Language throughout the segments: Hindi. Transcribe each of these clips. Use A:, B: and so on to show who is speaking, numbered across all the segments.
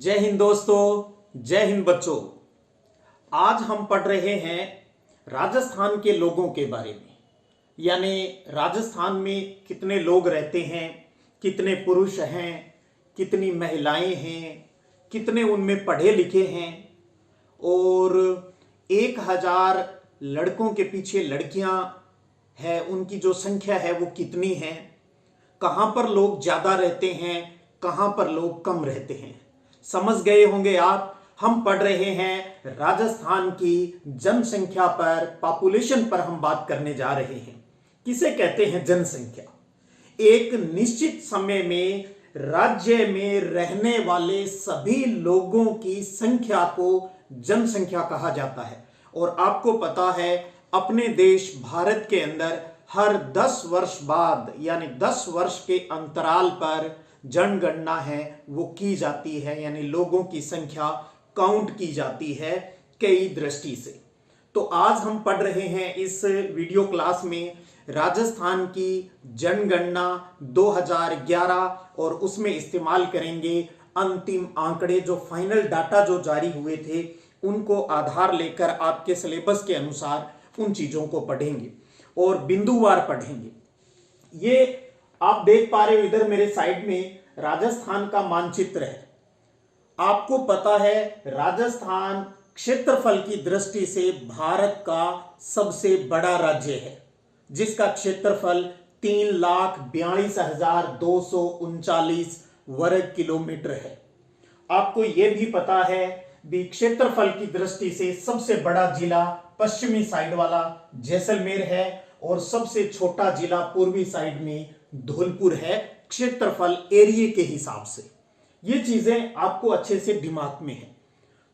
A: जय हिंद दोस्तों, जय हिंद बच्चों। आज हम पढ़ रहे हैं राजस्थान के लोगों के बारे में। यानी राजस्थान में कितने लोग रहते हैं, कितने पुरुष हैं, कितनी महिलाएं हैं, कितने उनमें पढ़े लिखे हैं और 1000 लड़कों के पीछे लड़कियां हैं, उनकी जो संख्या है वो कितनी है, कहाँ पर लोग ज़्यादा रहते हैं, कहाँ पर लोग कम रहते हैं। समझ गए होंगे आप। हम पढ़ रहे हैं राजस्थान की जनसंख्या पर, पॉपुलेशन पर हम बात करने जा रहे हैं। किसे कहते हैं जनसंख्या? एक निश्चित समय में राज्य में रहने वाले सभी लोगों की संख्या को जनसंख्या कहा जाता है। और आपको पता है अपने देश भारत के अंदर हर 10 वर्ष बाद यानी 10 वर्ष के अंतराल पर जनगणना है वो की जाती है, यानी लोगों की संख्या काउंट की जाती है कई दृष्टि से। तो आज हम पढ़ रहे हैं इस वीडियो क्लास में राजस्थान की जनगणना 2011 और उसमें इस्तेमाल करेंगे अंतिम आंकड़े, जो फाइनल डाटा जो जारी हुए थे उनको आधार लेकर आपके सिलेबस के अनुसार उन चीजों को पढ़ेंगे और बिंदुवार पढ़ेंगे। ये आप देख पा रहे हो इधर मेरे साइड में राजस्थान का मानचित्र है। आपको पता है राजस्थान क्षेत्रफल की दृष्टि से भारत का सबसे बड़ा राज्य है, जिसका क्षेत्रफल 3,42,239 वर्ग किलोमीटर है। आपको यह भी पता है भी क्षेत्रफल की दृष्टि से सबसे बड़ा जिला पश्चिमी साइड वाला जैसलमेर है और सबसे छोटा जिला पूर्वी साइड में धौलपुर है, क्षेत्रफल एरिया के हिसाब से। ये चीजें आपको अच्छे से दिमाग में है।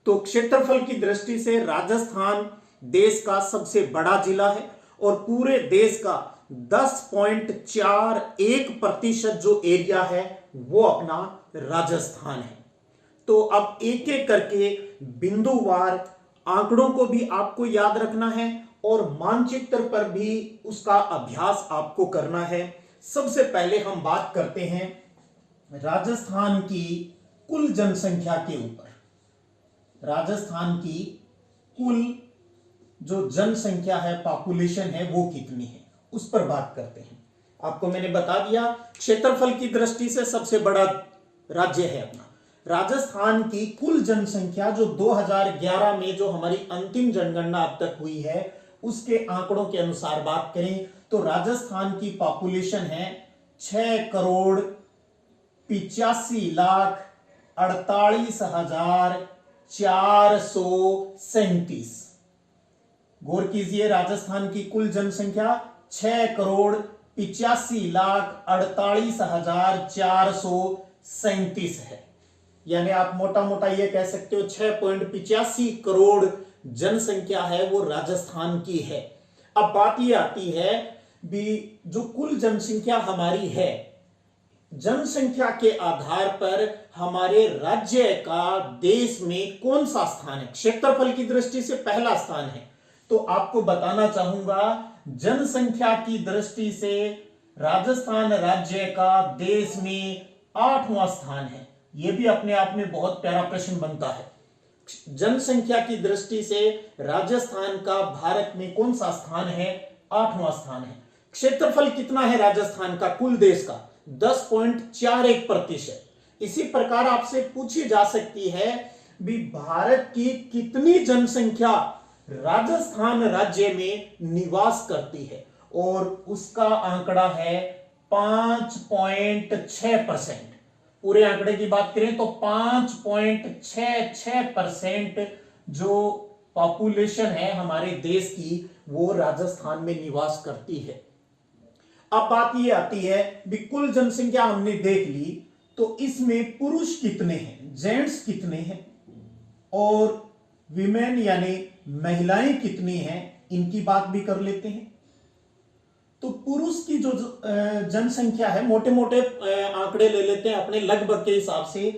A: तो क्षेत्रफल की दृष्टि से राजस्थान देश का सबसे बड़ा जिला है और पूरे देश का 10.41% जो एरिया है वो अपना राजस्थान है। तो अब एक एक करके बिंदुवार आंकड़ों को भी आपको याद रखना है और मानचित्र पर भी उसका अभ्यास आपको करना है। सबसे पहले हम बात करते हैं राजस्थान की कुल जनसंख्या के ऊपर। राजस्थान की कुल जो जनसंख्या है, पॉपुलेशन है, वो कितनी है उस पर बात करते हैं। आपको मैंने बता दिया क्षेत्रफल की दृष्टि से सबसे बड़ा राज्य है अपना राजस्थान। की कुल जनसंख्या जो 2011 में जो हमारी अंतिम जनगणना अब तक हुई है उसके आंकड़ों के अनुसार बात करें तो राजस्थान की पॉपुलेशन है 6,48,437। गौर कीजिए, राजस्थान की कुल जनसंख्या 6,48,437 है। यानी आप मोटा मोटा ये कह सकते हो 6.85 करोड़ जनसंख्या है वो राजस्थान की है। अब बात ये आती है भी जो कुल जनसंख्या हमारी है, जनसंख्या के आधार पर हमारे राज्य का देश में कौन सा स्थान है। क्षेत्रफल की दृष्टि से पहला स्थान है। तो आपको बताना चाहूंगा जनसंख्या की दृष्टि से राजस्थान राज्य का देश में 8वां स्थान है। यह भी अपने आप में बहुत प्यारा प्रश्न बनता है। जनसंख्या की दृष्टि से राजस्थान का भारत में कौन सा स्थान है? 8वां स्थान है। क्षेत्रफल कितना है राजस्थान का कुल देश का? 10.41%। इसी प्रकार आपसे पूछी जा सकती है भी भारत की कितनी जनसंख्या राजस्थान राज्य में निवास करती है, और उसका आंकड़ा है 5.6%। पूरे आंकड़े की बात करें तो 5.66% जो पॉपुलेशन है हमारे देश की वो राजस्थान में निवास करती है। अब बात ये आती है भी कुल जनसंख्या हमने देख ली तो इसमें पुरुष कितने हैं, जेंट्स कितने हैं और विमेन यानी महिलाएं कितनी हैं, इनकी बात भी कर लेते हैं। तो पुरुष की जो जनसंख्या है, मोटे मोटे आंकड़े ले लेते हैं अपने लगभग के हिसाब से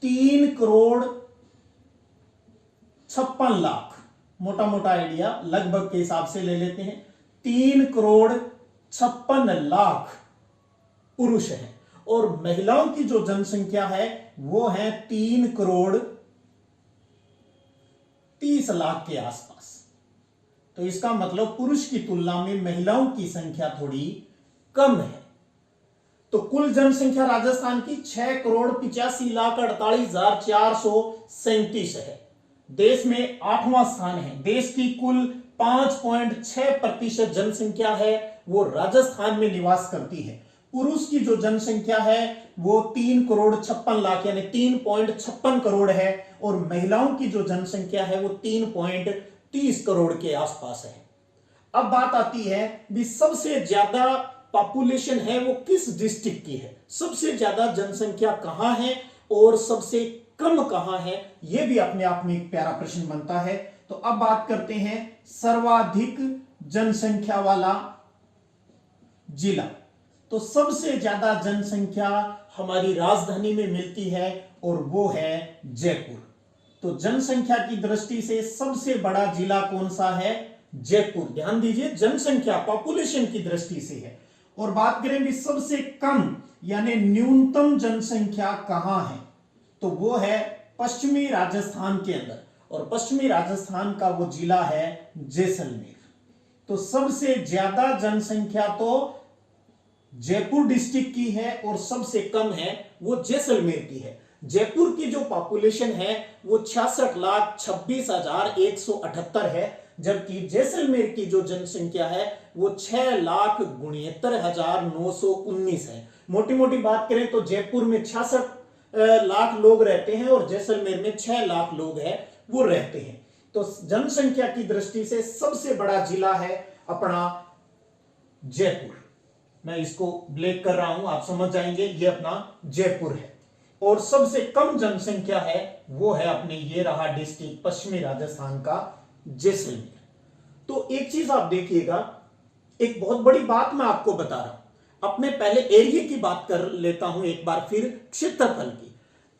A: 3,56,00,000, मोटा मोटा आइडिया लगभग के हिसाब से ले लेते हैं। 3,56,00,000 पुरुष हैं और महिलाओं की जो जनसंख्या है वो है 3,30,00,000 के आसपास। तो इसका मतलब पुरुष की तुलना में महिलाओं की संख्या थोड़ी कम है। तो कुल जनसंख्या राजस्थान की 6,85,48,437 है। देश में 8वां स्थान है। देश की कुल 5.6% जनसंख्या है वो राजस्थान में निवास करती है। पुरुष की जो जनसंख्या है वो 3,56,00,000 यानी 3.56 करोड़ है और महिलाओं की जो जनसंख्या है वो 3.30 करोड़ के आसपास है। अब बात आती है भी सबसे ज्यादा पॉपुलेशन है वो किस डिस्ट्रिक्ट की है, सबसे ज्यादा जनसंख्या कहां है और सबसे कम कहां है, यह भी अपने आप में एक प्यारा प्रश्न बनता है। तो अब बात करते हैं सर्वाधिक जनसंख्या वाला जिला। तो सबसे ज्यादा जनसंख्या हमारी राजधानी में मिलती है और वो है जयपुर। तो जनसंख्या की दृष्टि से सबसे बड़ा जिला कौन सा है? जयपुर। ध्यान दीजिए, जनसंख्या पॉपुलेशन की दृष्टि से है। और बात करें भी सबसे कम यानी न्यूनतम जनसंख्या कहां है, तो वो है पश्चिमी राजस्थान के अंदर, और पश्चिमी राजस्थान का वो जिला है जैसलमेर। तो सबसे ज्यादा जनसंख्या तो जयपुर डिस्ट्रिक्ट की है और सबसे कम है वो जैसलमेर की है। जयपुर की जो पॉपुलेशन है वो 66,26,178 है, जबकि जैसलमेर की जो जनसंख्या है वो 6,69,919 है। मोटी मोटी बात करें तो जयपुर में 66 लाख लोग रहते हैं और जैसलमेर में 6 लाख लोग हैं वो रहते हैं। तो जनसंख्या की दृष्टि से सबसे बड़ा जिला है अपना जयपुर। मैं इसको ब्लैक कर रहा हूं, आप समझ जाएंगे, ये अपना जयपुर है। और सबसे कम जनसंख्या है वो है अपने ये रहा डिस्ट्रिक्ट पश्चिमी राजस्थान का जैसलमेर। तो एक चीज आप देखिएगा, एक बहुत बड़ी बात मैं आपको बता रहा हूं। अपने पहले एरिया की बात कर लेता हूं एक बार फिर, क्षेत्रफल की।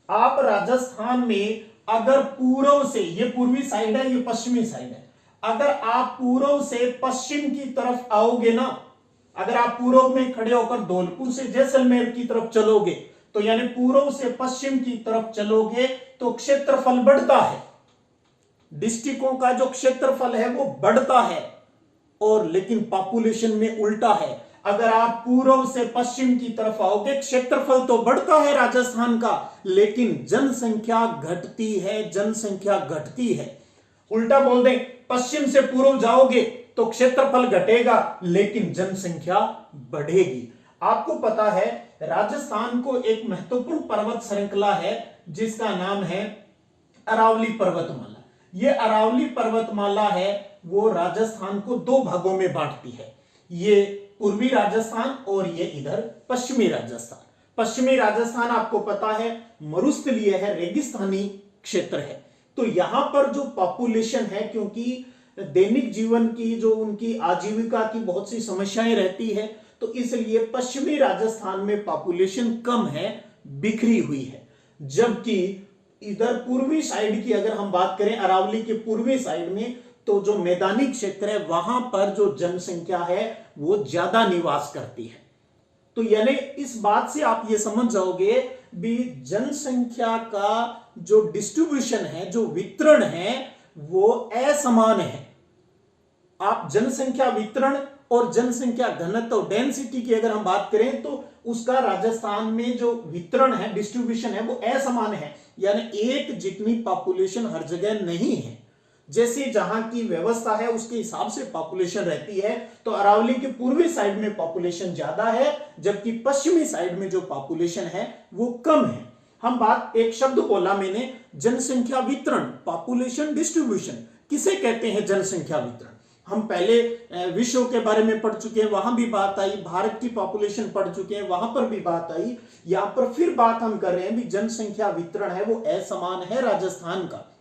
A: आप राजस्थान में अगर पूर्व से, ये पूर्वी साइड है, ये पश्चिमी साइड है, अगर आप पूर्व से पश्चिम की तरफ आओगे ना, अगर आप पूर्व में खड़े होकर धौलपुर से जैसलमेर की तरफ चलोगे, तो यानी पूर्व से पश्चिम की तरफ चलोगे तो क्षेत्रफल बढ़ता है, डिस्ट्रिक्टों का जो क्षेत्रफल है वो बढ़ता है। और लेकिन पॉपुलेशन में उल्टा है, अगर आप पूर्व से पश्चिम की तरफ आओगे क्षेत्रफल तो बढ़ता है राजस्थान का, लेकिन जनसंख्या घटती है, जनसंख्या घटती है। उल्टा बोल दें, पश्चिम से पूर्व जाओगे तो क्षेत्रफल घटेगा लेकिन जनसंख्या बढ़ेगी। आपको पता है राजस्थान को एक महत्वपूर्ण पर्वत श्रृंखला है जिसका नाम है अरावली पर्वतमाला। ये अरावली पर्वतमाला है वो राजस्थान को 2 भागों में बांटती है, ये पूर्वी राजस्थान और ये इधर पश्चिमी राजस्थान। पश्चिमी राजस्थान आपको पता है मरुस्थलीय है, रेगिस्तानी क्षेत्र है। तो यहां पर जो पॉपुलेशन है, क्योंकि दैनिक जीवन की जो उनकी आजीविका की बहुत सी समस्याएं रहती है, तो इसलिए पश्चिमी राजस्थान में पॉपुलेशन कम है, बिखरी हुई है। जबकि इधर पूर्वी साइड की अगर हम बात करें, अरावली के पूर्वी साइड में, तो जो मैदानी क्षेत्र है वहां पर जो जनसंख्या है वो ज्यादा निवास करती है। तो यानी इस बात से आप ये समझ जाओगे भी जनसंख्या का जो डिस्ट्रीब्यूशन है, जो वितरण है, वो असमान है। आप जनसंख्या वितरण और जनसंख्या घनत्व डेंसिटी की अगर हम बात करें तो उसका राजस्थान में जो वितरण है, डिस्ट्रीब्यूशन है, वो असमान है। यानी एक जितनी पॉपुलेशन हर जगह नहीं है। जैसे जहां की व्यवस्था है उसके हिसाब से पॉपुलेशन रहती है। तो अरावली के पूर्वी साइड में पॉपुलेशन ज्यादा है, जबकि पश्चिमी साइड में जो पॉपुलेशन है वो कम है। हम बात, एक शब्द बोला मैंने, जनसंख्या वितरण, पॉपुलेशन डिस्ट्रीब्यूशन, किसे कहते हैं जनसंख्या वितरण? हम पहले विश्व के बारे में पढ़ चुके हैं, वहां भी बात आई, भारत की पॉपुलेशन पढ़ चुके हैं, वहां पर भी बात आई। यहां पर फिर बात हम कर रहे हैं भी जनसंख्या वितरण है वो असमान है राजस्थान का।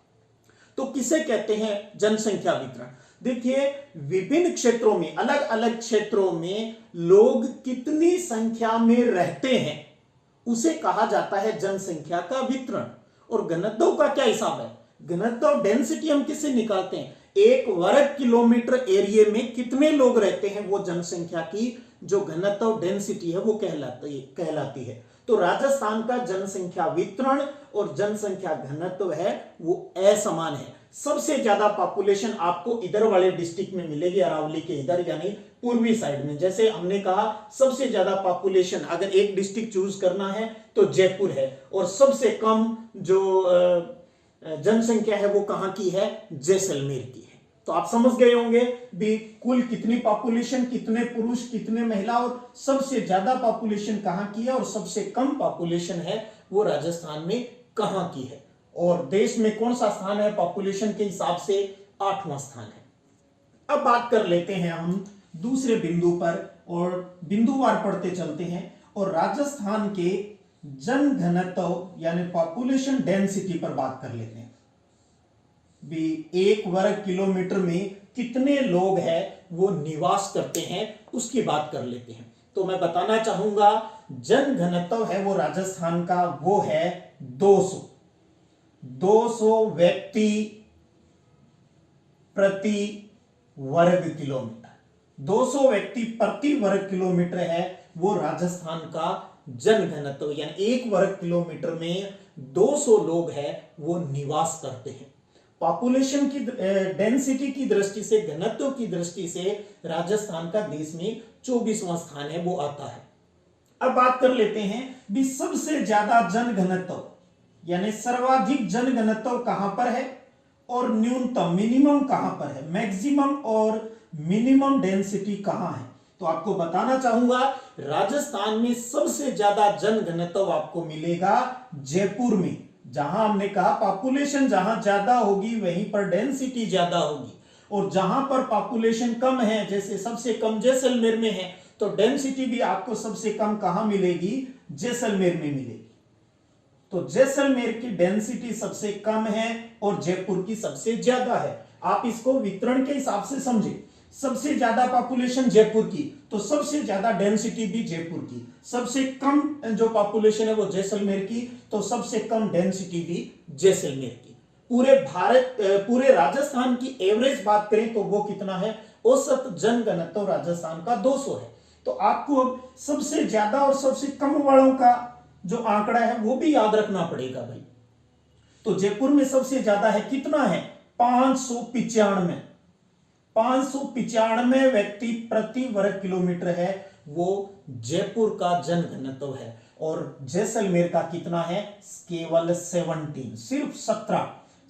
A: तो किसे कहते हैं जनसंख्या वितरण? देखिए, विभिन्न क्षेत्रों में, अलग अलग क्षेत्रों में लोग कितनी संख्या में रहते हैं उसे कहा जाता है जनसंख्या का वितरण। और घनत्व का क्या हिसाब है? घनत्व डेंसिटी हम किससे निकालते हैं? 1 वर्ग किलोमीटर एरिया में कितने लोग रहते हैं, वो जनसंख्या की जो घनत्व डेंसिटी है वो कहलाती है। तो राजस्थान का जनसंख्या वितरण और जनसंख्या घनत्व है वो असमान है। सबसे ज्यादा पॉपुलेशन आपको इधर वाले डिस्ट्रिक्ट में मिलेगी, अरावली के इधर यानी पूर्वी साइड में। जैसे हमने कहा सबसे ज्यादा पॉपुलेशन अगर एक डिस्ट्रिक्ट चूज करना है तो जयपुर है, और सबसे कम जो जनसंख्या है वो कहां की है, जैसलमेर की है। तो आप समझ गए होंगे भी कुल कितनी पॉपुलेशन, कितने पुरुष कितने महिला, और सबसे ज्यादा पॉपुलेशन कहां की है और सबसे कम पॉपुलेशन है वो राजस्थान में कहां की है, और देश में कौन सा स्थान है पॉपुलेशन के हिसाब से, 8वां स्थान है। अब बात कर लेते हैं हम दूसरे बिंदु पर, और बिंदुवार पढ़ते चलते हैं, और राजस्थान के जन घनत्व यानी पॉपुलेशन डेंसिटी पर बात कर लेते हैं भी 1 वर्ग किलोमीटर में कितने लोग हैं वो निवास करते हैं, उसकी बात कर लेते हैं। तो मैं बताना चाहूंगा जन घनत्व है वो राजस्थान का वो है 200 व्यक्ति प्रति वर्ग किलोमीटर। 200 व्यक्ति प्रति वर्ग किलोमीटर है वो राजस्थान का जन घनत्व, यानी 1 वर्ग किलोमीटर में 200 लोग हैं वो निवास करते हैं। पॉपुलेशन की डेंसिटी की दृष्टि से, घनत्व की दृष्टि से राजस्थान का देश में 24वां स्थान है वो आता है। अब बात कर लेते हैं भी सबसे ज्यादा जन घनत्व यानी सर्वाधिक जन घनत्व कहां पर है और न्यूनतम मिनिमम कहां पर है, मैक्सिमम और मिनिमम डेंसिटी कहां है। तो आपको बताना चाहूंगा राजस्थान में सबसे ज्यादा जन घनत्व आपको मिलेगा जयपुर में, जहां हमने कहा पॉपुलेशन जहां ज्यादा होगी वहीं पर डेंसिटी ज्यादा होगी, और जहां पर पॉपुलेशन कम है जैसे सबसे कम जैसलमेर में है तो डेंसिटी भी आपको सबसे कम कहां मिलेगी, जैसलमेर में मिलेगी। तो जैसलमेर की डेंसिटी सबसे कम है और जयपुर की सबसे ज्यादा है। आप इसको वितरण के हिसाब से समझे, सबसे ज्यादा पॉपुलेशन जयपुर की तो सबसे ज्यादा डेंसिटी भी जयपुर की, सबसे कम जो पॉपुलेशन है वो जैसलमेर की तो सबसे कम डेंसिटी भी जैसलमेर की। पूरे राजस्थान की एवरेज बात करें तो वो कितना है, औसत जन घनत्व राजस्थान का 200 है। तो आपको अब सबसे ज्यादा और सबसे कम वालों का जो आंकड़ा है वो भी याद रखना पड़ेगा भाई। तो जयपुर में सबसे ज्यादा है, कितना है, 595 व्यक्ति प्रति वर्ग किलोमीटर है वो जयपुर का जन घनत्व है, और जैसलमेर का कितना है, केवल 17, सिर्फ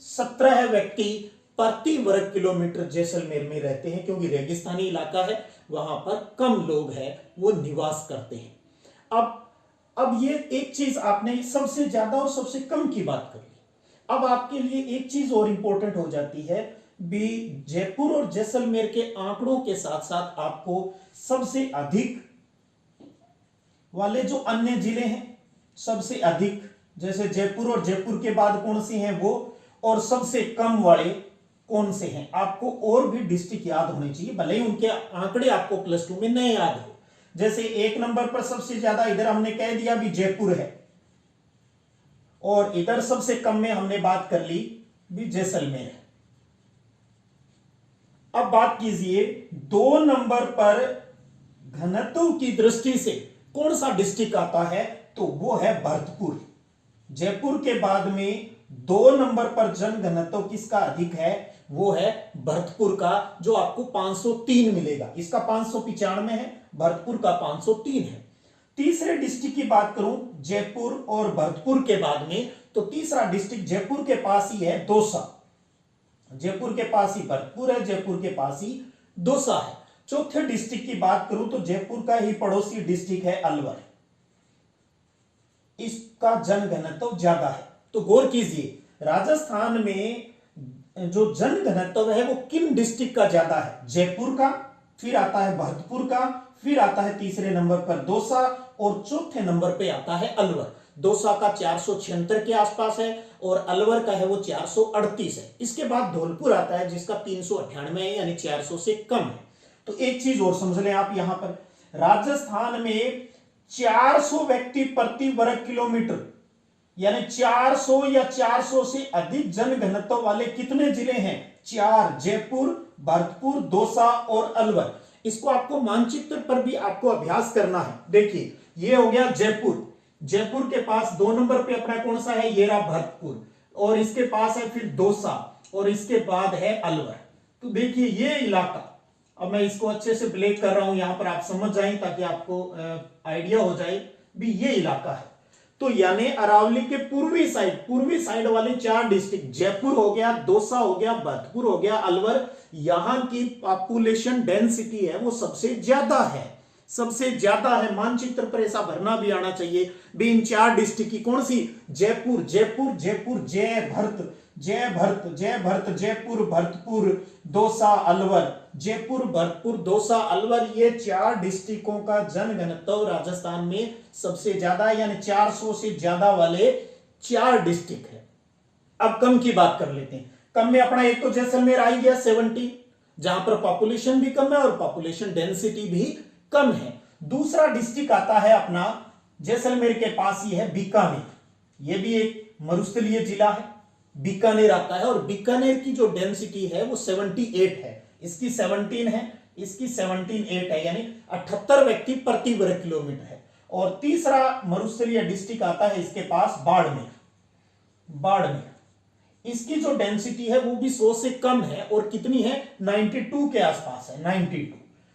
A: 17 है व्यक्ति प्रति वर्ग किलोमीटर जैसलमेर में रहते हैं, क्योंकि रेगिस्तानी इलाका है वहां पर कम लोग हैं वो निवास करते हैं। अब ये एक चीज आपने सबसे ज्यादा और सबसे कम की बात कर ली। अब आपके लिए एक चीज और इंपॉर्टेंट हो जाती है भी, जयपुर और जैसलमेर के आंकड़ों के साथ साथ आपको सबसे अधिक वाले जो अन्य जिले हैं, सबसे अधिक जैसे जयपुर और जयपुर के बाद कौन से हैं वो, और सबसे कम वाले कौन से हैं, आपको और भी डिस्ट्रिक्ट याद होने चाहिए, भले ही उनके आंकड़े आपको +2 में नहीं याद हो। जैसे 1 नंबर पर सबसे ज्यादा इधर हमने कह दिया भी जयपुर है, और इधर सबसे कम में हमने बात कर ली भी जैसलमेर है। अब बात कीजिए 2 नंबर पर घनत्व की दृष्टि से कौन सा डिस्ट्रिक्ट आता है, तो वो है भरतपुर। जयपुर के बाद में 2 नंबर पर जन घनत्व किसका अधिक है, वो है भरतपुर का, जो आपको 503 मिलेगा। इसका 595 है, भरतपुर का 503 है। तीसरे डिस्ट्रिक्ट की बात करूं जयपुर और भरतपुर के बाद में, तो तीसरा डिस्ट्रिक्ट जयपुर के पास ही है दौसा। जयपुर के पास ही भरतपुर है, जयपुर के पास ही दौसा है। चौथे डिस्ट्रिक्ट की बात करूं तो जयपुर का ही पड़ोसी डिस्ट्रिक्ट है अलवर, इसका जन घनत्व ज्यादा है। तो गौर कीजिए राजस्थान में जो जन घनत्व है वो किन डिस्ट्रिक्ट का ज्यादा है, जयपुर का, फिर आता है भरतपुर का, फिर आता है तीसरे नंबर पर दौसा, और चौथे नंबर पे आता है अलवर। दौसा का 476 के आसपास है और अलवर का है वो 438 है। इसके बाद धौलपुर आता है जिसका 398 है, यानी 400 से कम है। तो एक चीज और समझ लें आप, यहां पर राजस्थान में 400 व्यक्ति प्रति वर्ग किलोमीटर यानी 400 या 400 से अधिक जन घनत्व वाले कितने जिले हैं, 4, जयपुर, भरतपुर, दौसा और अलवर। इसको आपको मानचित्र पर भी आपको अभ्यास करना है। देखिए ये हो गया जयपुर। जयपुर के पास 2 नंबर पे अपना कौन सा है, ये रहा भरतपुर, और इसके पास है फिर दौसा, और इसके बाद है अलवर। तो देखिए ये इलाका, अब मैं इसको अच्छे से ब्लैक कर रहा हूं यहां पर, आप समझ जाएं ताकि आपको आइडिया हो जाए भी ये इलाका है। तो यानी अरावली के पूर्वी साइड वाले 4 डिस्ट्रिक्ट, जयपुर हो गया, दौसा हो गया, भरतपुर हो गया, अलवर, यहां की पॉपुलेशन डेंसिटी है वो सबसे ज्यादा है, सबसे ज्यादा है। मानचित्र पर ऐसा भरना भी आना चाहिए भी इन 4 डिस्ट्रिक्ट की कौन सी, जयपुर, जयपुर, जयपुर, जय भरत, जय भरत, जय भरत, जयपुर, भरतपुर, दौसा, अलवर, जयपुर, भरतपुर, दौसा, अलवर, ये 4 डिस्ट्रिक्टों का जनघनत्व राजस्थान में सबसे ज्यादा, यानी 400 से ज्यादा वाले 4 डिस्ट्रिक्ट है। अब कम की बात कर लेते हैं। कम में अपना एक तो जैसलमेर आ गया 70, जहां पर पॉपुलेशन भी कम है और पॉपुलेशन डेंसिटी भी कम है। दूसरा डिस्ट्रिक्ट आता है अपना जैसलमेर के पास ही है बीकानेर, यह भी एक मरुस्थलीय जिला है, बीकानेर आता है, और बीकानेर की जो डेंसिटी है वो 78 है, इसकी 17 है, इसकी 17 है, यानी 78 व्यक्ति प्रति वर्ग किलोमीटर है। और तीसरा मरुस्थलीय डिस्ट्रिक्ट आता है इसके पास बाड़मेर, इसकी जो डेंसिटी है वो भी 100 से कम है, और कितनी है, 92 के आसपास है, 92।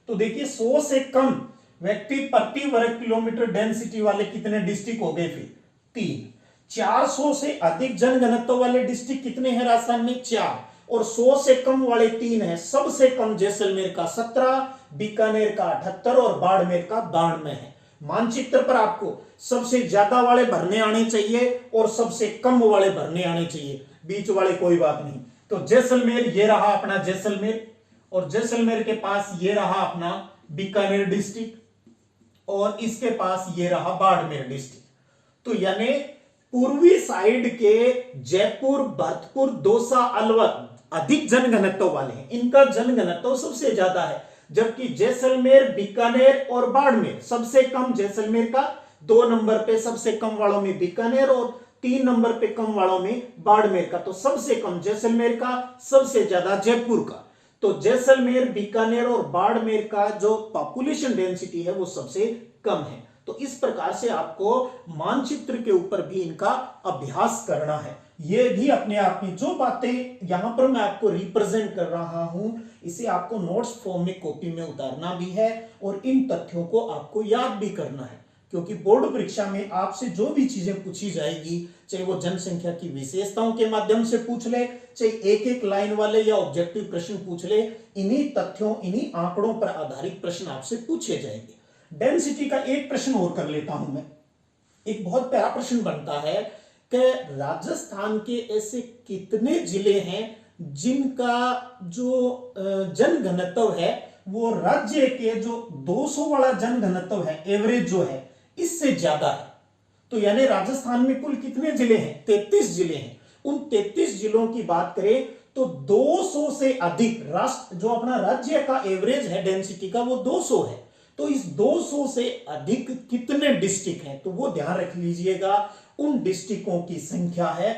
A: तो देखिए 100 से कम व्यक्ति प्रति वर्ग किलोमीटर डेंसिटी वाले कितने डिस्ट्रिक्ट हो गए, फिर 3। 400 से अधिक जनघनत्व वाले डिस्ट्रिक्ट कितने हैं राजस्थान में, 4, और 100 से कम वाले 3 हैं। सबसे कम जैसलमेर का 17, बीकानेर का 78 और बाड़मेर का 92 है। मानचित्र पर आपको सबसे ज्यादा वाले भरने आने चाहिए और सबसे कम वाले भरने आने चाहिए, बीच वाले कोई बात नहीं। तो जैसलमेर ये रहा अपना जैसलमेर, और जैसलमेर के पास ये रहा अपना बीकानेर डिस्ट्रिक्ट, और इसके पास ये रहा बाड़मेर डिस्ट्रिक्ट। तो यानी पूर्वी साइड के जयपुर, भरतपुर, दौसा, अलवर अधिक जनघनत्व वाले हैं, इनका जनघनत्व सबसे ज्यादा है, जबकि जैसलमेर, बीकानेर और बाड़मेर सबसे कम, जैसलमेर का 2 नंबर पे सबसे कम वालों में बीकानेर, और 3 नंबर पे कम वालों में बाड़मेर का। तो सबसे कम जैसलमेर का, सबसे ज्यादा जयपुर का। तो जैसलमेर, बीकानेर और बाड़मेर का जो पॉपुलेशन डेंसिटी है वो सबसे कम है। तो इस प्रकार से आपको मानचित्र के ऊपर भी इनका अभ्यास करना है। ये भी अपने आप में जो बातें यहां पर मैं आपको रिप्रेजेंट कर रहा हूं, इसे आपको नोट्स फॉर्म में कॉपी में उतारना भी है, और इन तथ्यों को आपको याद भी करना है, क्योंकि बोर्ड परीक्षा में आपसे जो भी चीजें पूछी जाएगी, चाहे वो जनसंख्या की विशेषताओं के माध्यम से पूछ ले, चाहे एक एक लाइन वाले या ऑब्जेक्टिव प्रश्न पूछ ले, इन्हीं तथ्यों, इन्हीं आंकड़ों पर आधारित प्रश्न आपसे पूछे जाएंगे। डेंसिटी का एक प्रश्न और कर लेता हूं मैं। एक बहुत प्यारा प्रश्न बनता है कि राजस्थान के ऐसे कितने जिले हैं जिनका जो जनघनत्व है वो राज्य के जो 200 वाला जनघनत्व है, एवरेज जो है, इससे ज्यादा है। तो यानी राजस्थान में कुल कितने जिले हैं, 33 जिले हैं। उन 33 जिलों की बात करें तो 200 से अधिक, राष्ट्र जो अपना राज्य का एवरेज है डेंसिटी का वो 200 है। तो इस 200 से अधिक कितने डिस्ट्रिक्ट हैं, तो वो ध्यान रख लीजिएगा। उन डिस्ट्रिक्टों की संख्या है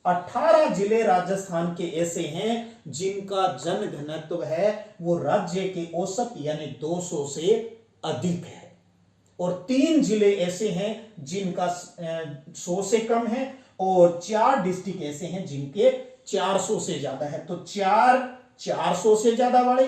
A: 18 जिले राजस्थान के ऐसे हैं जिनका जनघनत्व है वो राज्य के औसत यानी 200 से अधिक है, और 3 जिले ऐसे हैं जिनका 100 से कम है, और 4 डिस्ट्रिक्ट ऐसे हैं जिनके 400 से ज्यादा है। तो 400 से ज्यादा वाले,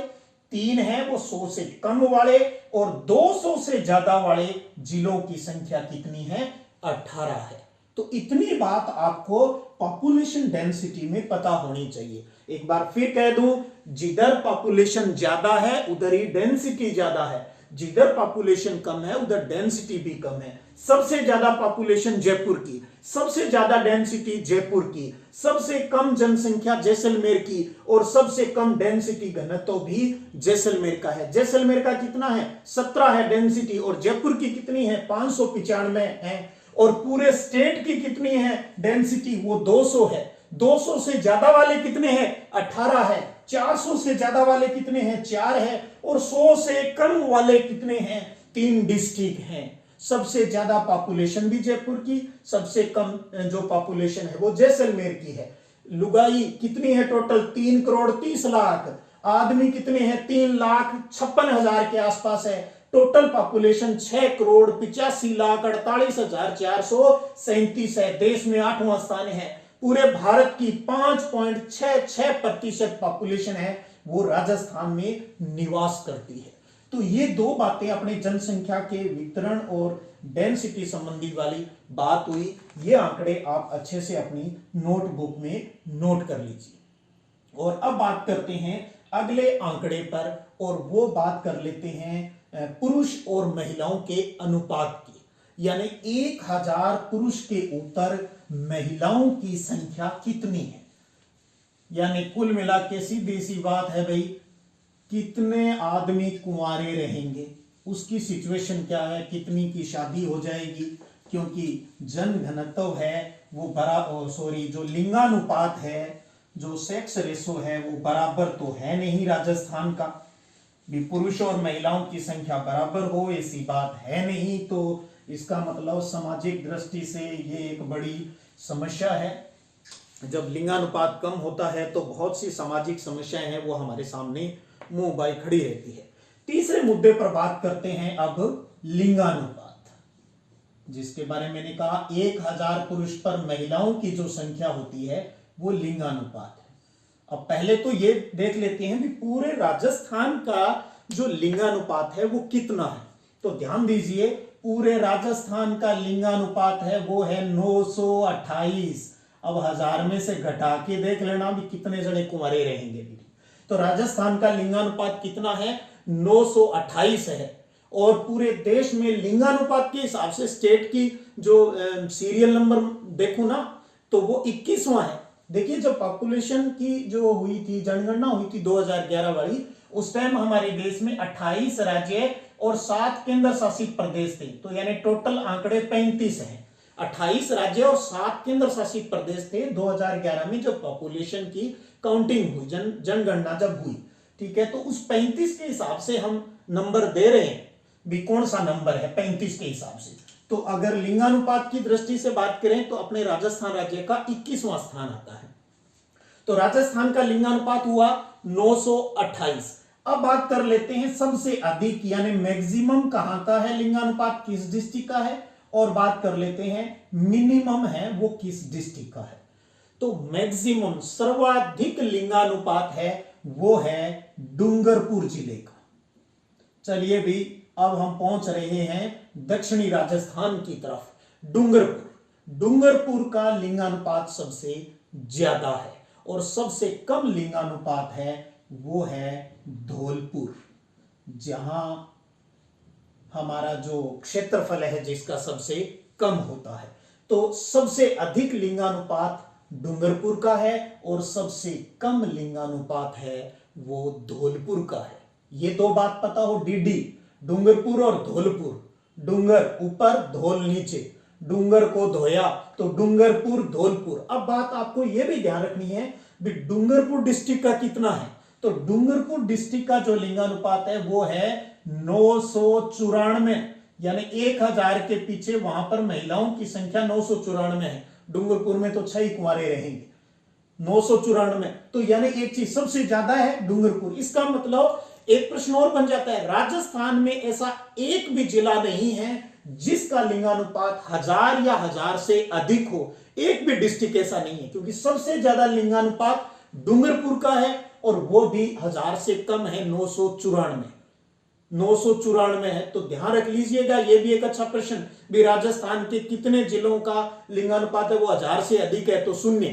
A: 3 हैं वो 100 से कम वाले, और 200 से ज्यादा वाले जिलों की संख्या कितनी है, 18 है। तो इतनी बात आपको पॉपुलेशन डेंसिटी में पता होनी चाहिए। एक बार फिर कह दूं, जिधर पॉपुलेशन ज्यादा है उधर ही डेंसिटी ज्यादा है, जिधर पॉपुलेशन कम है उधर डेंसिटी भी कम है। सबसे ज्यादा पॉपुलेशन जयपुर की, सबसे ज्यादा डेंसिटी जयपुर की, सबसे कम जनसंख्या जैसलमेर की, और सबसे कम डेंसिटी घनत्व भी जैसलमेर का है। जैसलमेर का कितना है, 17 है डेंसिटी, और जयपुर की कितनी है, 595 है, और पूरे स्टेट की कितनी है डेंसिटी, वो 200 है। 200 से ज्यादा वाले कितने हैं, 18 है। 400 से ज्यादा वाले कितने हैं, 4 है, और 100 से कम वाले कितने हैं, 3 डिस्ट्रिक्ट हैं। सबसे ज्यादा पॉपुलेशन भी जयपुर की, सबसे कम जो पॉपुलेशन है वो जैसलमेर की है। लुगाई कितनी है टोटल, 3 करोड़ 30 लाख। आदमी कितने हैं, 3,56,000 के आसपास है। टोटल पॉपुलेशन 6,85,48,437 है। देश में 8वां स्थान है। पूरे भारत की 5.66% पॉपुलेशन है वो राजस्थान में निवास करती है। तो ये दो बातें अपने जनसंख्या के वितरण और डेंसिटी संबंधी वाली बात हुई। ये आंकड़े आप अच्छे से अपनी नोटबुक में नोट कर लीजिए। और अब बात करते हैं अगले आंकड़े पर, और वो बात कर लेते हैं पुरुष और महिलाओं के अनुपात की। यानी 1000 पुरुष के ऊपर महिलाओं की संख्या कितनी है। यानी कुल मिला के सीधी सी बात है भाई, कितने आदमी कुंवारे रहेंगे, उसकी सिचुएशन क्या है, कितनी की शादी हो जाएगी। क्योंकि जनघनत्व है वो जो लिंगानुपात है, जो सेक्स रेशो है वो बराबर तो है नहीं राजस्थान का। भी पुरुष और महिलाओं की संख्या बराबर हो ऐसी बात है नहीं। तो इसका मतलब सामाजिक दृष्टि से ये एक बड़ी समस्या है। जब लिंगानुपात कम होता है तो बहुत सी सामाजिक समस्याएं हैं वो हमारे सामने मुंह बाई खड़ी रहती है। तीसरे मुद्दे पर बात करते हैं अब लिंगानुपात, जिसके बारे में मैंने कहा 1000 पुरुष पर महिलाओं की जो संख्या होती है वो लिंगानुपात है। अब पहले तो ये देख लेते हैं कि पूरे राजस्थान का जो लिंगानुपात है वो कितना है। तो ध्यान दीजिए, पूरे राजस्थान का लिंगानुपात है वो है 928। अब 1000 में से घटा के देख लेना भी कितने जने कुंवारे रहेंगे। तो राजस्थान का लिंगानुपात कितना है, 928 है। और पूरे देश में लिंगानुपात के हिसाब से स्टेट की जो सीरियल नंबर देखो ना तो वो 21वां है। देखिए, जब पॉपुलेशन की जो हुई थी, जनगणना हुई थी 2011 वाली, उस टाइम हमारे देश में 28 राज्य और 7 केंद्र शासित प्रदेश थे। तो यानी टोटल आंकड़े 35 हैं। 28 राज्य और 7 केंद्र शासित प्रदेश थे 2011 में जब पॉपुलेशन की काउंटिंग हुई, जनगणना जब हुई। ठीक है, तो उस 35 के हिसाब से हम नंबर दे रहे हैं भी कौन सा नंबर है 35 के हिसाब से। तो अगर लिंगानुपात की दृष्टि से बात करें तो अपने राजस्थान राज्य का 21वां स्थान आता है। तो राजस्थान का लिंगानुपात हुआ 928। अब बात कर लेते हैं सबसे अधिक यानी मैक्सिमम कहां का है लिंगानुपात, किस डिस्ट्रिक्ट का है, और बात कर लेते हैं मिनिमम है वो किस डिस्ट्रिक्ट का है। तो मैक्सिमम सर्वाधिक लिंगानुपात है वो है डूंगरपुर जिले का। चलिए भी अब हम पहुंच रहे हैं दक्षिणी राजस्थान की तरफ। डूंगरपुर का लिंगानुपात सबसे ज्यादा है और सबसे कम लिंगानुपात है वो है धौलपुर, जहां हमारा जो क्षेत्रफल है जिसका सबसे कम होता है। तो सबसे अधिक लिंगानुपात डूंगरपुर का है और सबसे कम लिंगानुपात है वो धौलपुर का है। ये दो बात पता हो, डीडी, डूंगरपुर और धौलपुर। डूंगर ऊपर, धौल नीचे, डूंगर को धोया तो डूंगरपुर, धौलपुर। अब बात आपको यह भी ध्यान रखनी है भी डूंगरपुर डिस्ट्रिक्ट का कितना है। तो डूंगरपुर डिस्ट्रिक्ट का जो लिंगानुपात है वो है 994, यानी 1000 के पीछे वहां पर महिलाओं की संख्या 994 है। डूंगरपुर में तो 6 कुंवारे रहेंगे 994। तो यानी एक चीज सबसे ज्यादा है डूंगरपुर। इसका मतलब एक प्रश्न और बन जाता है, राजस्थान में ऐसा एक भी जिला नहीं है जिसका लिंगानुपात 1000 या 1000 से अधिक हो। एक भी डिस्ट्रिक्ट ऐसा नहीं है, क्योंकि सबसे ज्यादा लिंगानुपात डूंगरपुर का है और वो भी 1000 से कम है, 994 है। तो ध्यान रख लीजिएगा, ये भी एक अच्छा प्रश्न भी, राजस्थान के कितने जिलों का लिंगानुपात है वो 1000 से अधिक है। तो शून्य,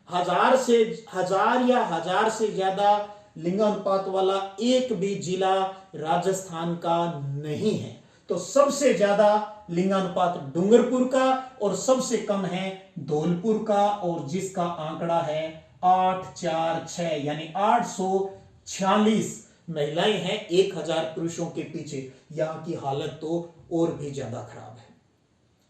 A: 1000 या 1000 से ज्यादा लिंगानुपात वाला एक भी जिला राजस्थान का नहीं है। तो सबसे ज्यादा लिंगानुपात डूंगरपुर का और सबसे कम है धौलपुर का, और जिसका आंकड़ा है 846, यानी 846 महिलाएं हैं 1000 पुरुषों के पीछे। यहां की हालत तो और भी ज्यादा खराब है।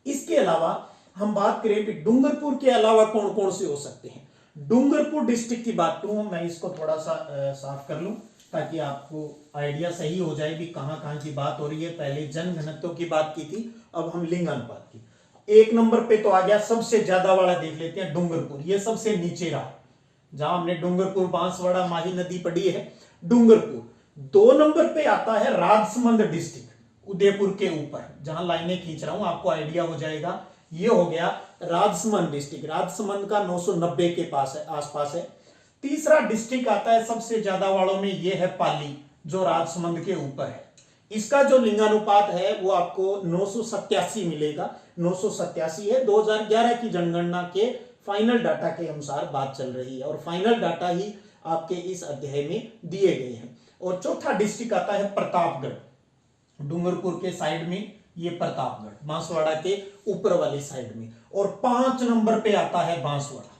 A: इसके अलावा हम बात करें कि डूंगरपुर के अलावा कौन कौन से हो सकते हैं। डूंगरपुर डिस्ट्रिक्ट की बात करूं, मैं इसको थोड़ा सा साफ कर लूं ताकि आपको आइडिया सही हो जाए भी कहां कहां की बात हो रही है। पहले जनघनत्व की बात की थी, अब हम लिंगानुपात की। 1 नंबर पे तो आ गया, सबसे ज्यादा वाला देख लेते हैं डूंगरपुर। ये सबसे नीचे रहा, जहां हमने डूंगरपुर, बांसवाड़ा, माही नदी पढ़ी है, डूंगरपुर। 2 नंबर पे आता है राजसमंद डिस्ट्रिक्ट। उदयपुर के ऊपर, जहां लाइनें खींच रहा हूं आपको आइडिया हो जाएगा। ये हो गया राजसमंद डिस्ट्रिक्ट, राजसमंद का 990 के पास है, आसपास है। तीसरा डिस्ट्रिक्ट आता है सबसे ज्यादा वालों में, ये है पाली, जो राजसमंद के ऊपर है। इसका जो लिंगानुपात है वो आपको 987 मिलेगा, 987 है। 2011 की जनगणना के फाइनल डाटा के अनुसार बात चल रही है, और फाइनल डाटा ही आपके इस अध्याय में दिए गए हैं। और चौथा डिस्ट्रिक्ट आता है प्रतापगढ़, डूंगरपुर के साइड में, ये प्रतापगढ़ बांसवाड़ा के ऊपर वाली साइड में। और 5 नंबर पे आता है बांसवाड़ा,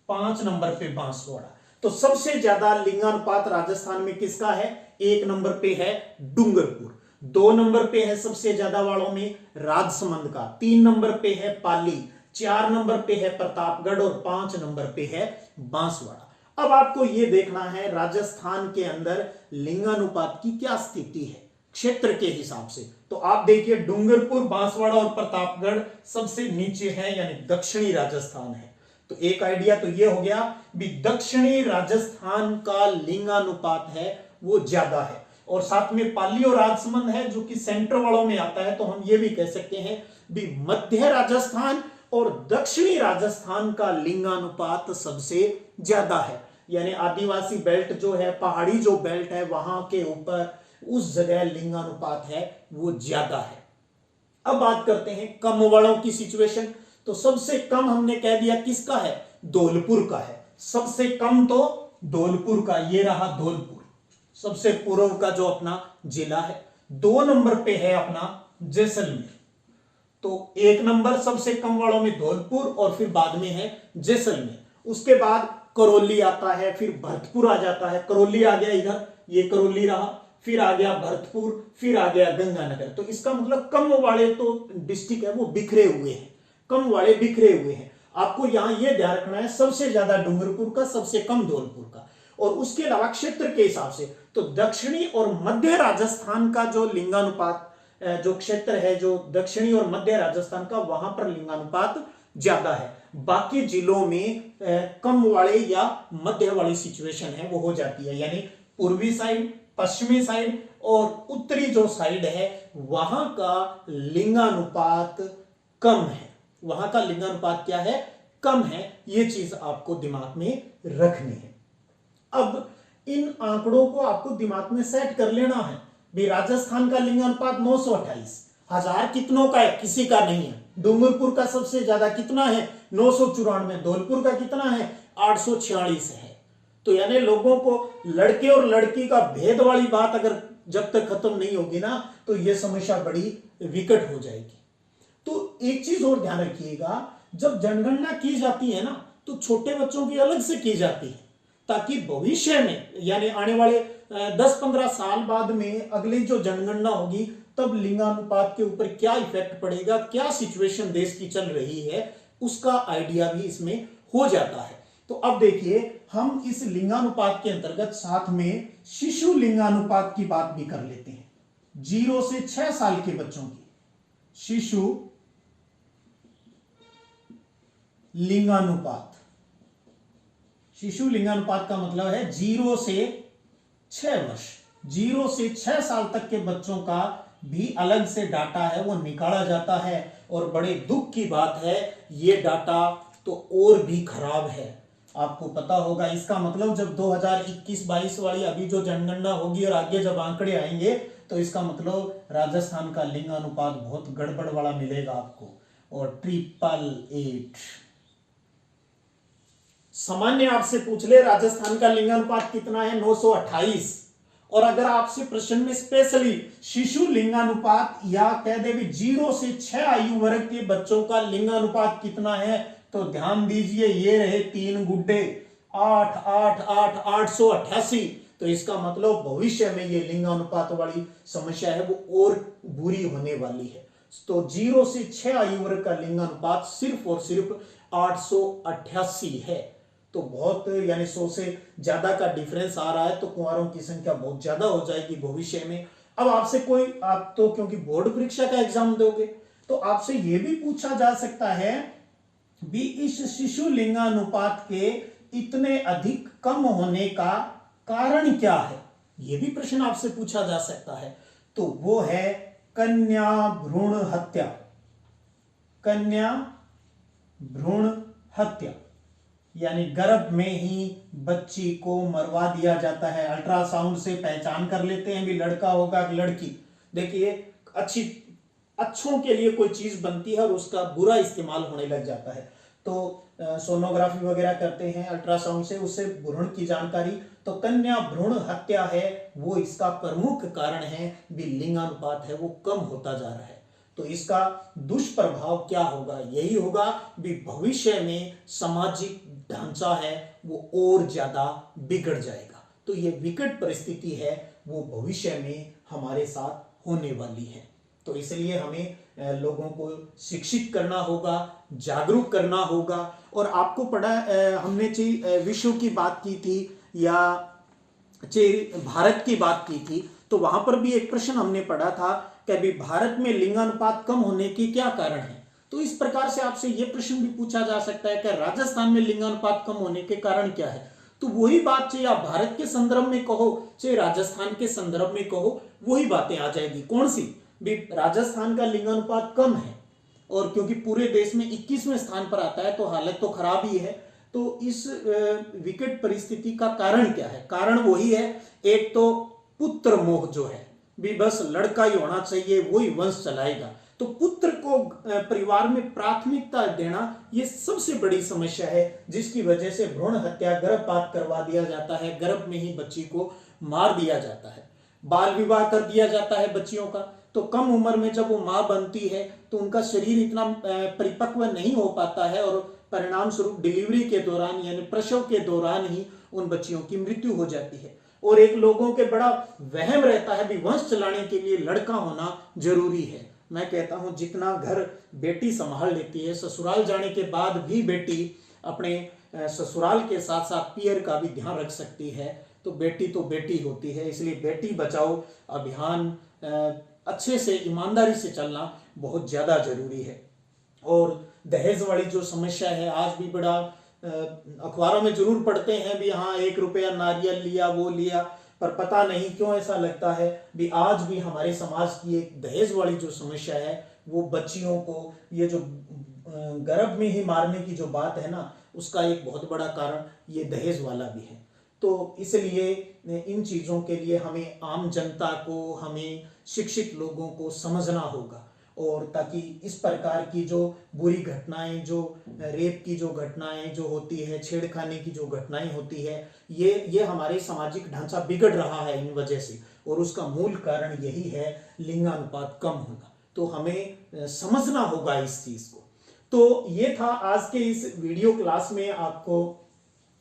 A: 5 नंबर पे बांसवाड़ा। तो सबसे ज्यादा लिंगानुपात राजस्थान में किसका है? 1 नंबर पे है डूंगरपुर, 2 नंबर पे है सबसे ज्यादा वालों में राजसमंद का, 3 नंबर पे है पाली, 4 नंबर पे है प्रतापगढ़, और 5 नंबर पे है बांसवाड़ा। अब आपको यह देखना है राजस्थान के अंदर लिंगानुपात की क्या स्थिति है क्षेत्र के हिसाब से। तो आप देखिए डूंगरपुर, बांसवाड़ा और प्रतापगढ़ सबसे नीचे है, यानी दक्षिणी राजस्थान है। तो एक आइडिया तो यह हो गया भी दक्षिणी राजस्थान का लिंगानुपात है वो ज्यादा है, और साथ में पाली और राजसमंद है जो कि सेंटर वालों में आता है। तो हम ये भी कह सकते हैं भी मध्य राजस्थान और दक्षिणी राजस्थान का लिंगानुपात सबसे ज्यादा है, यानी आदिवासी बेल्ट जो है, पहाड़ी जो बेल्ट है, वहां के ऊपर उस जगह लिंगानुपात है वो ज्यादा है। अब बात करते हैं कम वालों की सिचुएशन। तो सबसे कम हमने कह दिया किसका है? धौलपुर का है, सबसे कम तो धौलपुर का, ये रहा धौलपुर, सबसे पूर्व का जो अपना जिला है। 2 नंबर पे है अपना जैसलमेर। तो 1 नंबर सबसे कम वालों में धौलपुर, और फिर बाद में है जैसलमेर। उसके बाद करौली आता है, फिर भरतपुर आ जाता है, करौली आ गया इधर, ये करौली रहा, फिर आ गया भरतपुर, फिर आ गया गंगानगर। तो इसका मतलब कम वाले तो डिस्ट्रिक्ट है वो बिखरे हुए हैं, कम वाले बिखरे हुए हैं। आपको यहां यह ध्यान रखना है सबसे ज्यादा डूंगरपुर का, सबसे कम धौलपुर का। और उसके अलावा क्षेत्र के हिसाब से तो दक्षिणी और मध्य राजस्थान का जो लिंगानुपात, जो क्षेत्र है जो दक्षिणी और मध्य राजस्थान का, वहां पर लिंगानुपात ज्यादा है। बाकी जिलों में कम वाले या मध्य वाली सिचुएशन है वो हो जाती है, यानी पूर्वी साइड, पश्चिमी साइड और उत्तरी जो साइड है वहां का लिंगानुपात कम है, वहां का लिंगानुपात क्या है? कम है। यह चीज आपको दिमाग में रखनी है। अब इन आंकड़ों को आपको दिमाग में सेट कर लेना है भी राजस्थान का लिंगानुपात 928, हजार कितनों का है? किसी का नहीं है। डूंगरपुर का सबसे ज्यादा कितना है? 994। धौलपुर का कितना है? 846 है। तो यानी लोगों को लड़के और लड़की का भेद वाली बात अगर जब तक खत्म नहीं होगी ना, तो यह समस्या बड़ी विकट हो जाएगी। तो एक चीज और ध्यान रखिएगा, जब जनगणना की जाती है ना, तो छोटे बच्चों की अलग से की जाती है, ताकि भविष्य में यानी आने वाले 10-15 साल बाद में अगली जो जनगणना होगी तब लिंगानुपात के ऊपर क्या इफेक्ट पड़ेगा, क्या सिचुएशन देश की चल रही है, उसका आइडिया भी इसमें हो जाता है। तो अब देखिए हम इस लिंगानुपात के अंतर्गत साथ में शिशु लिंगानुपात की बात भी कर लेते हैं। 0 से 6 साल के बच्चों की शिशु लिंगानुपात, शिशु लिंगानुपात का मतलब है 0 से 6 वर्ष, 0 से 6 साल तक के बच्चों का भी अलग से डाटा है वो निकाला जाता है। और बड़े दुख की बात है ये डाटा तो और भी खराब है, आपको पता होगा। इसका मतलब जब 2021-22 वाली अभी जो जनगणना होगी और आगे जब आंकड़े आएंगे तो इसका मतलब राजस्थान का लिंगानुपात बहुत गड़बड़ वाला मिलेगा आपको। और 888 सामान्य आपसे पूछ ले राजस्थान का लिंगानुपात कितना है? 928। और अगर आपसे प्रश्न में स्पेशली शिशु लिंगानुपात या कह दे भी 0 से 6 आयु वर्ग के बच्चों का लिंगानुपात कितना है, तो ध्यान दीजिए ये रहे 3 गुड्डे, 8 8 8 888। तो इसका मतलब भविष्य में ये लिंगानुपात वाली समस्या है वो और बुरी होने वाली है। तो 0 से 6 आयु वर्ग का लिंगानुपात सिर्फ और सिर्फ 888 है। तो बहुत यानी 100 से ज्यादा का डिफरेंस आ रहा है, तो कुंवारों की संख्या बहुत ज्यादा हो जाएगी भविष्य में। अब आपसे कोई, आप तो क्योंकि बोर्ड परीक्षा का एग्जाम दोगे तो आपसे यह भी पूछा जा सकता है भी इस शिशु लिंगानुपात के इतने अधिक कम होने का कारण क्या है, यह भी प्रश्न आपसे पूछा जा सकता है। तो वो है कन्या भ्रूण हत्या, कन्या भ्रूण हत्या यानी गर्भ में ही बच्ची को मरवा दिया जाता है। अल्ट्रासाउंड से पहचान कर लेते हैं भी लड़का होगा कि लड़की। देखिए अच्छों के लिए कोई चीज बनती है और उसका बुरा इस्तेमाल होने लग जाता है, तो सोनोग्राफी वगैरह करते हैं अल्ट्रासाउंड से, उससे भ्रूण की जानकारी। तो कन्या भ्रूण हत्या है वो इसका प्रमुख कारण है भी लिंगानुपात है वो कम होता जा रहा है। तो इसका दुष्प्रभाव क्या होगा, यही होगा भी भविष्य में सामाजिक ढांचा है वो और ज्यादा बिगड़ जाएगा। तो ये विकट परिस्थिति है वो भविष्य में हमारे साथ होने वाली है। तो इसलिए हमें लोगों को शिक्षित करना होगा, जागरूक करना होगा। और आपको पढ़ा हमने विश्व की बात की थी या भारत की बात की थी, तो वहां पर भी एक प्रश्न हमने पढ़ा था कि अभी भारत में लिंगानुपात कम होने के क्या कारण है। तो इस प्रकार से आपसे यह प्रश्न भी पूछा जा सकता है कि राजस्थान में लिंगानुपात कम होने के कारण क्या है। तो वही बात चाहे आप भारत के संदर्भ में कहो चाहे राजस्थान के संदर्भ में कहो, वही बातें आ जाएगी। कौन सी भी, राजस्थान का लिंगानुपात कम है और क्योंकि पूरे देश में 21वें स्थान पर आता है तो हालत तो खराब ही है। तो इस विकट परिस्थिति का कारण क्या है? कारण वही है, एक तो पुत्र मोह जो है भी, बस लड़का ही होना चाहिए वही वंश चलाएगा। तो पुत्र को परिवार में प्राथमिकता देना ये सबसे बड़ी समस्या है, जिसकी वजह से भ्रूण हत्या, गर्भपात करवा दिया जाता है, गर्भ में ही बच्ची को मार दिया जाता है, बाल विवाह कर दिया जाता है बच्चियों का। तो कम उम्र में जब वो मां बनती है तो उनका शरीर इतना परिपक्व नहीं हो पाता है और परिणाम स्वरूप डिलीवरी के दौरान यानी प्रसव के दौरान ही उन बच्चियों की मृत्यु हो जाती है। और एक लोगों के बड़ा वहम रहता है भी वंश चलाने के लिए लड़का होना जरूरी है। मैं कहता हूं जितना घर बेटी संभाल लेती है, ससुराल जाने के बाद भी बेटी अपने ससुराल के साथ साथ पियर का भी ध्यान रख सकती है, तो बेटी होती है। इसलिए बेटी बचाओ अभियान अच्छे से ईमानदारी से चलना बहुत ज्यादा जरूरी है। और दहेज वाली जो समस्या है आज भी बड़ा अखबारों में जरूर पढ़ते हैं भी, हाँ 1 रुपया नारियल लिया वो लिया, पर पता नहीं क्यों ऐसा लगता है भी आज भी हमारे समाज की एक दहेज वाली जो समस्या है वो बच्चियों को ये जो गर्भ में ही मारने की जो बात है ना, उसका एक बहुत बड़ा कारण ये दहेज वाला भी है। तो इसलिए इन चीजों के लिए हमें आम जनता को, हमें शिक्षित लोगों को समझना होगा, और ताकि इस प्रकार की जो बुरी घटनाएं, जो रेप की जो घटनाएं जो होती है, छेड़खानी की जो घटनाएं होती है, ये हमारे सामाजिक ढांचा बिगड़ रहा है इन वजह से, और उसका मूल कारण यही है लिंगानुपात कम होना। तो हमें समझना होगा इस चीज को। तो ये था आज के इस वीडियो क्लास में आपको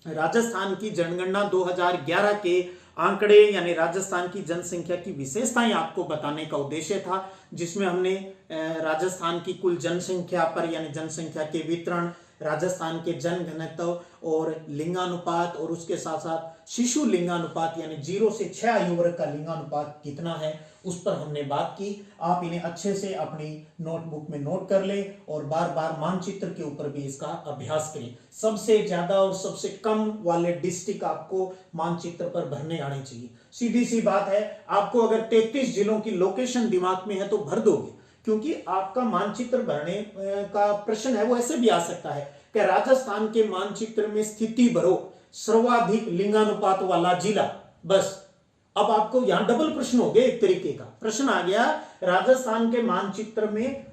A: राजस्थान की जनगणना 2011 के आंकड़े यानी राजस्थान की जनसंख्या की विशेषताएं आपको बताने का उद्देश्य था, जिसमें हमने राजस्थान की कुल जनसंख्या पर यानी जनसंख्या के वितरण, राजस्थान के जन घनत्व और लिंगानुपात, और उसके साथ साथ शिशु लिंगानुपात यानी 0 से 6 आयु वर्ग का लिंगानुपात कितना है उस पर हमने बात की। आप इन्हें अच्छे से अपनी नोटबुक में नोट कर लें और बार बार मानचित्र के ऊपर भी इसका अभ्यास करें। सबसे ज्यादा और सबसे कम वाले डिस्ट्रिक्ट आपको मानचित्र पर भरने आने चाहिए। सीधी सी बात है, आपको अगर 33 जिलों की लोकेशन दिमाग में है तो भर दोगे, क्योंकि आपका मानचित्र भरने का प्रश्न है वो ऐसे भी आ सकता है कि राजस्थान के मानचित्र में स्थिति भरो सर्वाधिक लिंगानुपात वाला जिला। बस अब आपको यहां डबल प्रश्न हो गए, एक तरीके का प्रश्न आ गया राजस्थान के मानचित्र में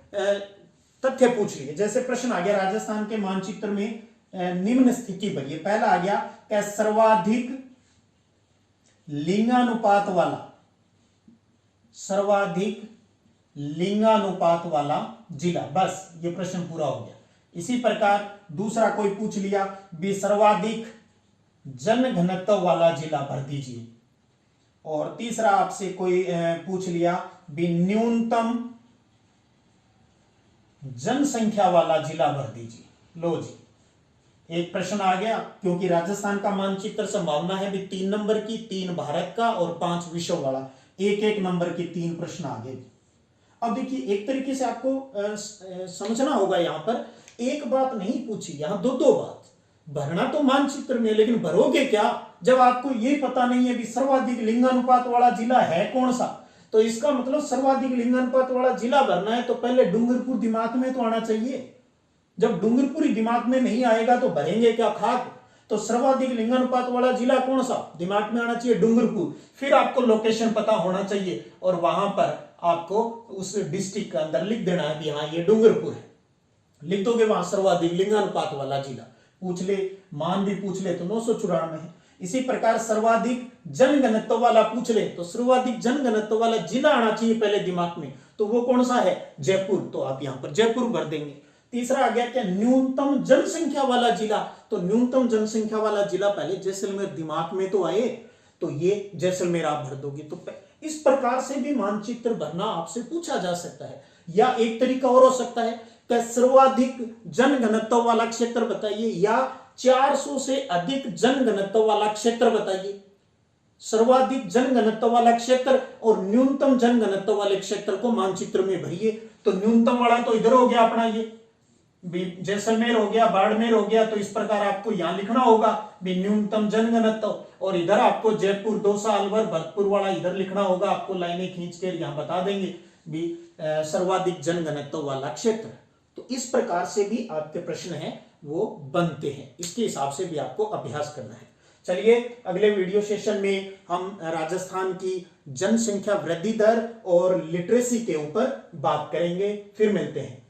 A: तथ्य पूछ लिए। जैसे प्रश्न आ गया राजस्थान के मानचित्र में निम्न स्थिति भरिए। पहला आ गया क्या सर्वाधिक लिंगानुपात वाला, सर्वाधिक लिंगानुपात वाला जिला। बस ये प्रश्न पूरा हो गया। इसी प्रकार दूसरा कोई पूछ लिया भी सर्वाधिक जन घनत्व वाला जिला भर दीजिए। और तीसरा आपसे कोई पूछ लिया भी न्यूनतम जनसंख्या वाला जिला भर दीजिए। लो जी, एक प्रश्न आ गया, क्योंकि राजस्थान का मानचित्र संभावना है भी 3 नंबर की, 3 भारत का और 5 विश्व वाला, एक एक नंबर के 3 प्रश्न आ गए। अब देखिए एक तरीके से आपको समझना होगा, यहां पर एक बात नहीं पूछी, यहां दो बात। भरना तो मानचित्र में, लेकिन भरोगे क्या जब आपको ये पता नहीं है भी सर्वाधिक लिंगानुपात वाला जिला है कौन सा। तो इसका मतलब सर्वाधिक लिंगानुपात वाला जिला भरना है तो पहले डूंगरपुर दिमाग में तो आना चाहिए। जब डूंगरपुर ही दिमाग में नहीं आएगा तो भरेंगे क्या खाक। तो सर्वाधिक लिंगानुपात वाला जिला कौन सा दिमाग में आना चाहिए, डूंगरपुर। फिर आपको लोकेशन पता होना चाहिए और वहां पर आपको उस डिस्ट्रिक्ट के अंदर लिख देना है कि हाँ ये डूंगरपुर है। लिख दोगे वहां सर्वाधिक लिंगानुपात वाला जिला, पूछ ले मान भी पूछ ले तो 994 है। इसी प्रकार सर्वाधिक जनघनत्व वाला पूछ ले तो सर्वाधिक जनघनत्व वाला जिला आना चाहिए पहले दिमाग में, तो वो कौन सा है, जयपुर। तो आप यहां पर जयपुर भर देंगे। तीसरा आ गया क्या, न्यूनतम जनसंख्या वाला जिला। तो न्यूनतम जनसंख्या वाला जिला पहले जैसलमेर दिमाग में तो आए, तो ये जैसलमेर आप भर दोगे। तो इस प्रकार से भी मानचित्र भरना आपसे पूछा जा सकता है। या एक तरीका और हो सकता है कि सर्वाधिक जनघनत्व वाला क्षेत्र बताइए या 400 से अधिक जनघनत्व वाला क्षेत्र बताइए। सर्वाधिक जनघनत्व वाला क्षेत्र और न्यूनतम जनघनत्व वाले क्षेत्र को मानचित्र में भरिए। तो न्यूनतम वाला तो इधर हो गया अपना ये जैसलमेर हो गया, बाड़मेर हो गया, तो इस प्रकार आपको यहां लिखना होगा भी न्यूनतम जनघनत्व, और इधर आपको जयपुर 2 साल भर भरतपुर वाला इधर लिखना होगा। आपको लाइनें खींच के यहां बता देंगे भी सर्वाधिक जनघनत्व वाला क्षेत्र। तो इस प्रकार से भी आपके प्रश्न हैं वो बनते हैं, इसके हिसाब से भी आपको अभ्यास करना है। चलिए अगले वीडियो सेशन में हम राजस्थान की जनसंख्या वृद्धि दर और लिटरेसी के ऊपर बात करेंगे। फिर मिलते हैं।